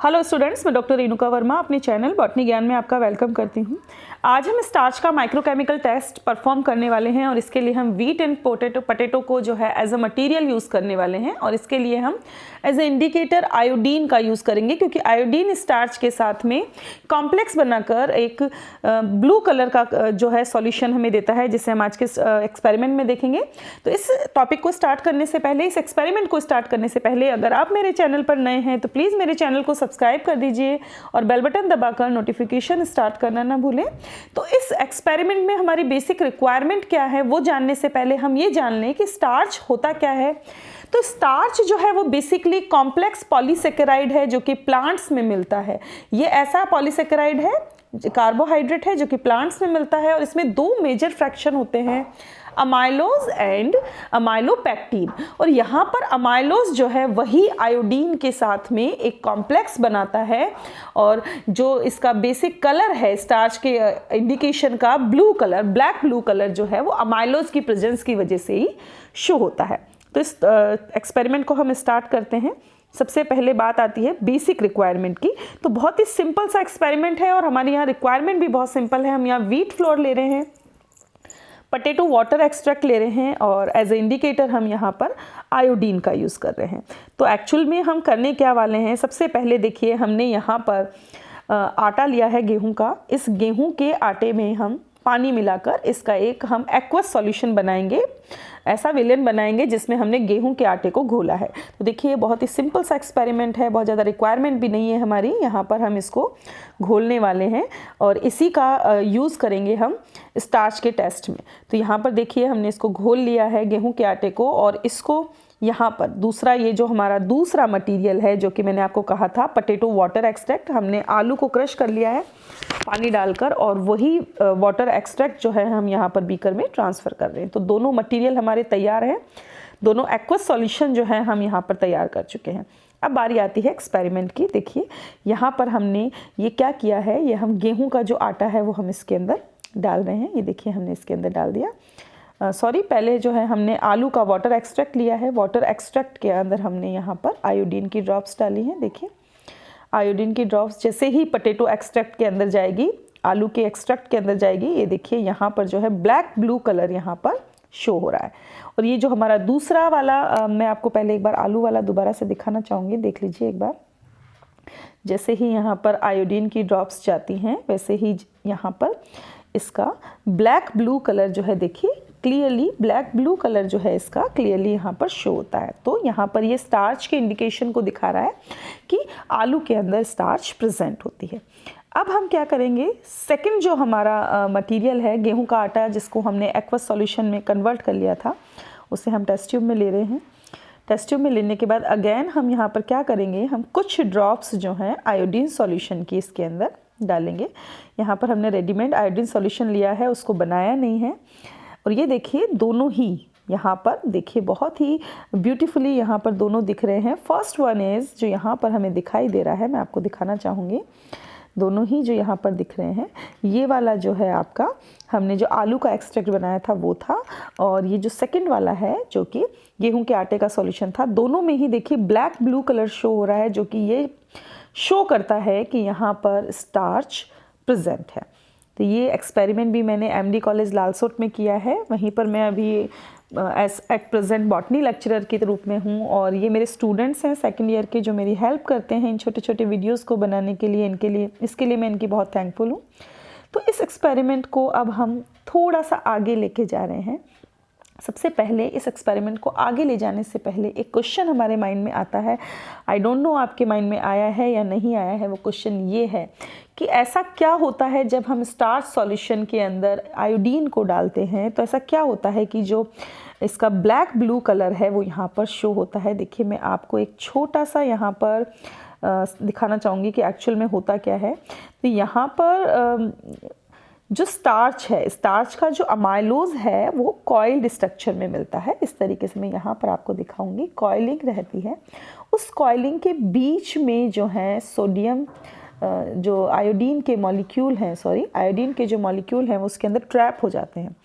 Hello students, मैं doctor Renuka Verma अपने channel botany ज्ञान में आपका वेलकम करती हूँ। आज हम स्टार्च का माइक्रोकेमिकल टेस्ट परफॉर्म करने वाले हैं और इसके लिए हम व्हीट एंड पोटैटो को जो है एज अ मटेरियल यूज़ करने वाले हैं और इसके लिए हम एज अ इंडिकेटर आयोडीन का यूज़ करेंगे, क्योंकि आयोडीन स्टार्च के साथ में कॉम्प्लेक्स बनाकर एक ब्लू कलर का जो है सॉल्यूशन हमें देता है, जिसे हम आज के एक्सपेरिमेंट में देखेंगे। तो इस टॉपिक को स्टार्ट करने से पहले, इस एक्सपेरिमेंट को स्टार्ट करने से पहले, अगर आप मेरे चैनल पर नए हैं तो प्लीज़ मेरे चैनल को सब्सक्राइब कर दीजिए और बेल बटन दबाकर नोटिफिकेशन स्टार्ट करना ना भूलें। तो इस एक्सपेरिमेंट में हमारी बेसिक रिक्वायरमेंट क्या है वो जानने से पहले हम ये जान लें कि स्टार्च होता क्या है। तो स्टार्च जो है वो बेसिकली कॉम्प्लेक्स पॉलीसेकेराइड है जो कि प्लांट्स में मिलता है। ये ऐसा पॉलीसेकेराइड है, कार्बोहाइड्रेट है जो कि प्लांट्स में मिलता है और इसमें दो मेजर फ्रैक्शन होते हैं, अमाइलोज एंड अमाइलोपेक्टिन। और यहाँ पर अमाइलोज जो है वही आयोडीन के साथ में एक कॉम्प्लेक्स बनाता है और जो इसका बेसिक कलर है स्टार्च के इंडिकेशन का blue colour, black blue colour जो है वो अमाइलोज की प्रेजेंस की वजह से ही शो होता है। तो इस एक्सपेरिमेंट को हम स्टार्ट करते हैं। सबसे पहले बात आती है बेसिक रिक्वायरमेंट की। तो बहुत ही सिंपल सा एक्सपेरिमेंट है और हमारे यहाँ रिक्वायरमेंट भी बहुत सिंपल है। हम यहाँ व्हीट फ्लोर ले रहे हैं, पोटैटो वाटर एक्सट्रैक्ट ले रहे हैं और एज ए इंडिकेटर हम यहाँ पर आयोडीन का यूज़ कर रहे हैं। तो एक्चुअल में हम करने क्या वाले हैं, सबसे पहले देखिए हमने यहाँ पर आटा लिया है गेहूं का। इस गेहूं के आटे में हम पानी मिलाकर इसका एक हम एक्वस सॉल्यूशन बनाएंगे, ऐसा विलेन बनाएंगे जिसमें हमने गेहूं के आटे को घोला है। तो देखिए बहुत ही सिंपल सा एक्सपेरिमेंट है, बहुत ज़्यादा रिक्वायरमेंट भी नहीं है हमारी। यहाँ पर हम इसको घोलने वाले हैं और इसी का यूज़ करेंगे हम स्टार्च के टेस्ट में। तो यहाँ पर देखिए हमने इसको घोल लिया है गेहूं के आटे को और इसको यहाँ पर दूसरा, ये जो हमारा दूसरा मटेरियल है जो कि मैंने आपको कहा था पोटैटो वाटर एक्सट्रैक्ट, हमने आलू को क्रश कर लिया है पानी डालकर और वही वाटर एक्सट्रैक्ट जो है हम यहाँ पर बीकर में ट्रांसफ़र कर रहे हैं। तो दोनों मटेरियल हमारे तैयार हैं, दोनों एक्वस सॉल्यूशन जो है हम यहाँ पर तैयार कर चुके हैं। अब बारी आती है एक्सपेरिमेंट की। देखिए यहाँ पर हमने ये क्या किया है, ये हम गेहूँ का जो आटा है वो हम इसके अंदर डाल रहे हैं। ये देखिए हमने इसके अंदर डाल दिया। पहले जो है हमने आलू का वाटर एक्सट्रैक्ट लिया है, वाटर एक्सट्रैक्ट के अंदर हमने यहाँ पर आयोडीन की ड्रॉप्स डाली हैं। देखिए आयोडीन की ड्रॉप्स जैसे ही पोटैटो एक्सट्रैक्ट के अंदर जाएगी, आलू के एक्सट्रैक्ट के अंदर जाएगी, ये देखिए यहाँ पर जो है ब्लैक ब्लू कलर यहाँ पर शो हो रहा है। और ये जो हमारा दूसरा वाला मैं आपको पहले एक बार आलू वाला दोबारा से दिखाना चाहूँगी, देख लीजिए एक बार। जैसे ही यहाँ पर आयोडीन की ड्रॉप्स जाती हैं वैसे ही यहाँ पर इसका ब्लैक ब्लू कलर जो है, देखिए क्लियरली ब्लैक ब्लू कलर जो है इसका क्लियरली यहाँ पर शो होता है। तो यहाँ पर ये स्टार्च के इंडिकेशन को दिखा रहा है कि आलू के अंदर स्टार्च प्रेजेंट होती है। अब हम क्या करेंगे, सेकंड जो हमारा मटेरियल है गेहूं का आटा जिसको हमने एक्वस सॉल्यूशन में कन्वर्ट कर लिया था, उसे हम टेस्ट ट्यूब में ले रहे हैं। टेस्ट ट्यूब में लेने के बाद अगेन हम यहाँ पर क्या करेंगे, हम कुछ ड्रॉप्स जो हैं आयोडीन सॉल्यूशन की इसके अंदर डालेंगे। यहाँ पर हमने रेडीमेड आयोडीन सॉल्यूशन लिया है, उसको बनाया नहीं है। और ये देखिए दोनों ही यहाँ पर देखिए बहुत ही ब्यूटीफुली यहाँ पर दोनों दिख रहे हैं। फर्स्ट वन इज़ जो यहाँ पर हमें दिखाई दे रहा है, मैं आपको दिखाना चाहूँगी, दोनों ही जो यहाँ पर दिख रहे हैं, ये वाला जो है आपका हमने जो आलू का एक्सट्रैक्ट बनाया था वो था, और ये जो सेकंड वाला है जो कि गेहूं के आटे का सॉल्यूशन था। दोनों में ही देखिए ब्लैक ब्लू कलर शो हो रहा है, जो कि ये शो करता है कि यहाँ पर स्टार्च प्रेजेंट है। तो ये एक्सपेरिमेंट भी मैंने एमडी कॉलेज लालसोट में किया है, वहीं पर मैं अभी as at present botany lecturer के रूप में हूँ और ये मेरे स्टूडेंट्स हैं सेकंड ईयर के जो मेरी हेल्प करते हैं इन छोटे छोटे वीडियोस को बनाने के लिए, इसके लिए मैं इनकी बहुत थैंकफुल हूँ। तो इस एक्सपेरिमेंट को अब हम थोड़ा सा आगे लेके जा रहे हैं। सबसे पहले इस एक्सपेरिमेंट को आगे ले जाने से पहले एक क्वेश्चन हमारे माइंड में आता है, आई डोंट नो आपके माइंड में आया है या नहीं आया है। वो क्वेश्चन ये है कि ऐसा क्या होता है जब हम स्टार्च सॉल्यूशन के अंदर आयोडीन को डालते हैं, तो ऐसा क्या होता है कि जो इसका ब्लैक ब्लू कलर है वो यहाँ पर शो होता है। देखिए मैं आपको एक छोटा सा यहाँ पर दिखाना चाहूँगी कि एक्चुअल में होता क्या है। तो यहाँ पर जो स्टार्च है, स्टार्च का जो अमाइलोज है वो कॉइल्ड स्ट्रक्चर में मिलता है। इस तरीके से मैं यहाँ पर आपको दिखाऊंगी, कॉइलिंग रहती है। उस कॉइलिंग के बीच में जो है सोडियम जो आयोडीन के मॉलिक्यूल हैं, आयोडीन के जो मॉलिक्यूल हैं वो उसके अंदर ट्रैप हो जाते हैं।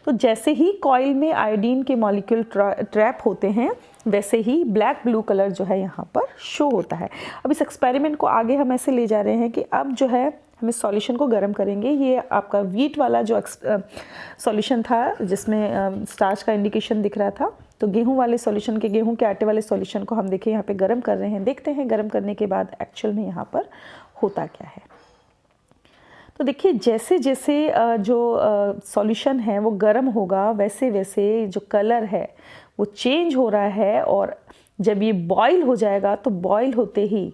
तो जैसे ही कॉइल में आयोडीन के मॉलिक्यूल ट्रैप होते हैं वैसे ही ब्लैक ब्लू कलर जो है यहाँ पर शो होता है। अब इस एक्सपेरिमेंट को आगे हम ऐसे ले जा रहे हैं कि अब जो है हम इस सॉल्यूशन को गर्म करेंगे। ये आपका वीट वाला जो सॉल्यूशन था जिसमें स्टार्च का इंडिकेशन दिख रहा था, तो गेहूं वाले सॉल्यूशन के गेहूं के आटे वाले सॉल्यूशन को हम देखिए यहाँ पे गर्म कर रहे हैं। देखते हैं गर्म करने के बाद एक्चुअल में यहाँ पर होता क्या है। तो देखिए जैसे जैसे जो सॉल्यूशन है वो गर्म होगा वैसे वैसे जो कलर है वो चेंज हो रहा है, और जब ये बॉईल हो जाएगा तो बॉईल होते ही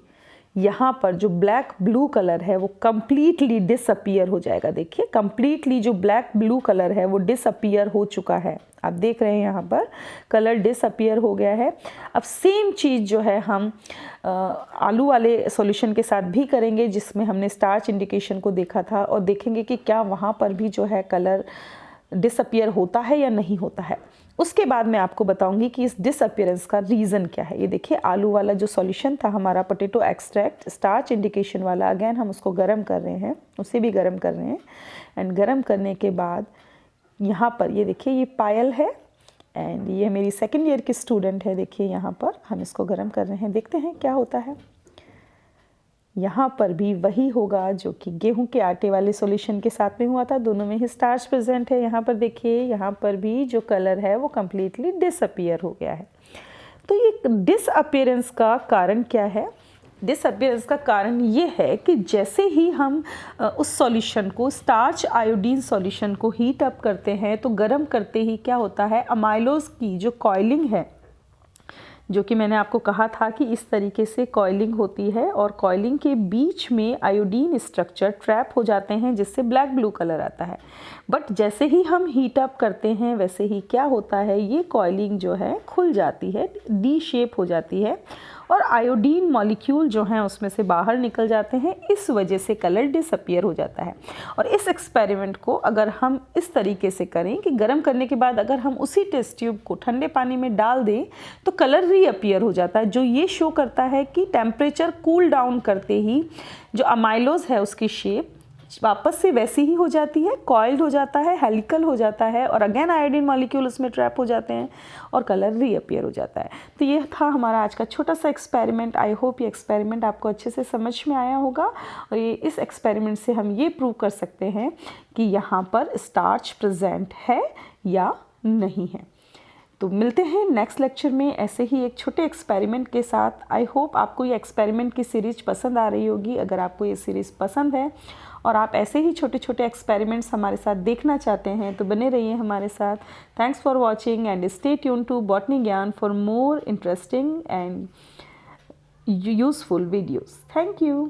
यहाँ पर जो ब्लैक ब्लू कलर है वो कम्प्लीटली डिसअपीयर हो जाएगा। देखिए कम्प्लीटली जो ब्लैक ब्लू कलर है वो डिसअपीयर हो चुका है। आप देख रहे हैं यहाँ पर कलर डिसअपीयर हो गया है। अब सेम चीज़ जो है हम आलू वाले सॉल्यूशन के साथ भी करेंगे जिसमें हमने स्टार्च इंडिकेशन को देखा था, और देखेंगे कि क्या वहाँ पर भी जो है कलर डिसअपीयर होता है या नहीं होता है। उसके बाद मैं आपको बताऊंगी कि इस डिसअपीयरेंस का रीज़न क्या है। ये देखिए आलू वाला जो सॉल्यूशन था हमारा पोटैटो एक्सट्रैक्ट स्टार्च इंडिकेशन वाला, अगेन हम उसको गर्म कर रहे हैं, उसे भी गर्म कर रहे हैं। एंड गर्म करने के बाद यहाँ पर ये देखिए ये पायल है, एंड ये मेरी सेकेंड ईयर की स्टूडेंट है। देखिए यहाँ पर हम इसको गर्म कर रहे हैं, देखते हैं क्या होता है। यहाँ पर भी वही होगा जो कि गेहूं के आटे वाले सॉल्यूशन के साथ में हुआ था, दोनों में ही स्टार्च प्रेजेंट है। यहाँ पर देखिए यहाँ पर भी जो कलर है वो कम्प्लीटली डिसअपीयर हो गया है। तो ये डिसअपीयरेंस का कारण क्या है? डिसअपीयरेंस का कारण ये है कि जैसे ही हम उस सॉल्यूशन को स्टार्च आयोडीन सॉल्यूशन को हीट अप करते हैं तो गर्म करते ही क्या होता है, अमाइलोज की जो कॉइलिंग है, जो कि मैंने आपको कहा था कि इस तरीके से कॉइलिंग होती है, और कॉइलिंग के बीच में आयोडीन स्ट्रक्चर ट्रैप हो जाते हैं जिससे ब्लैक ब्लू कलर आता है। बट जैसे ही हम हीट अप करते हैं वैसे ही क्या होता है, ये कॉइलिंग जो है खुल जाती है, डी शेप हो जाती है, और आयोडीन मॉलिक्यूल जो हैं उसमें से बाहर निकल जाते हैं। इस वजह से कलर डिसअपीयर हो जाता है। और इस एक्सपेरिमेंट को अगर हम इस तरीके से करें कि गर्म करने के बाद अगर हम उसी टेस्ट ट्यूब को ठंडे पानी में डाल दें तो कलर रीअपीयर हो जाता है, जो ये शो करता है कि टेम्परेचर कूल डाउन करते ही जो अमाइलोज है उसकी शेप वापस से वैसी ही हो जाती है, कॉइल्ड हो जाता है, हेलिकल हो जाता है, और अगेन आयोडीन मॉलिक्यूल उसमें ट्रैप हो जाते हैं और कलर रीअपीयर हो जाता है। तो ये था हमारा आज का छोटा सा एक्सपेरिमेंट। आई होप ये एक्सपेरिमेंट आपको अच्छे से समझ में आया होगा, और ये इस एक्सपेरिमेंट से हम ये प्रूव कर सकते हैं कि यहाँ पर स्टार्च प्रेजेंट है या नहीं है। तो मिलते हैं नेक्स्ट लेक्चर में ऐसे ही एक छोटे एक्सपेरिमेंट के साथ। आई होप आपको ये एक्सपेरिमेंट की सीरीज पसंद आ रही होगी। अगर आपको ये सीरीज़ पसंद है और आप ऐसे ही छोटे छोटे एक्सपेरिमेंट्स हमारे साथ देखना चाहते हैं तो बने रहिए हमारे साथ। Thanks for watching and stay tune to botany Gyan for more interesting and useful videos. Thank you.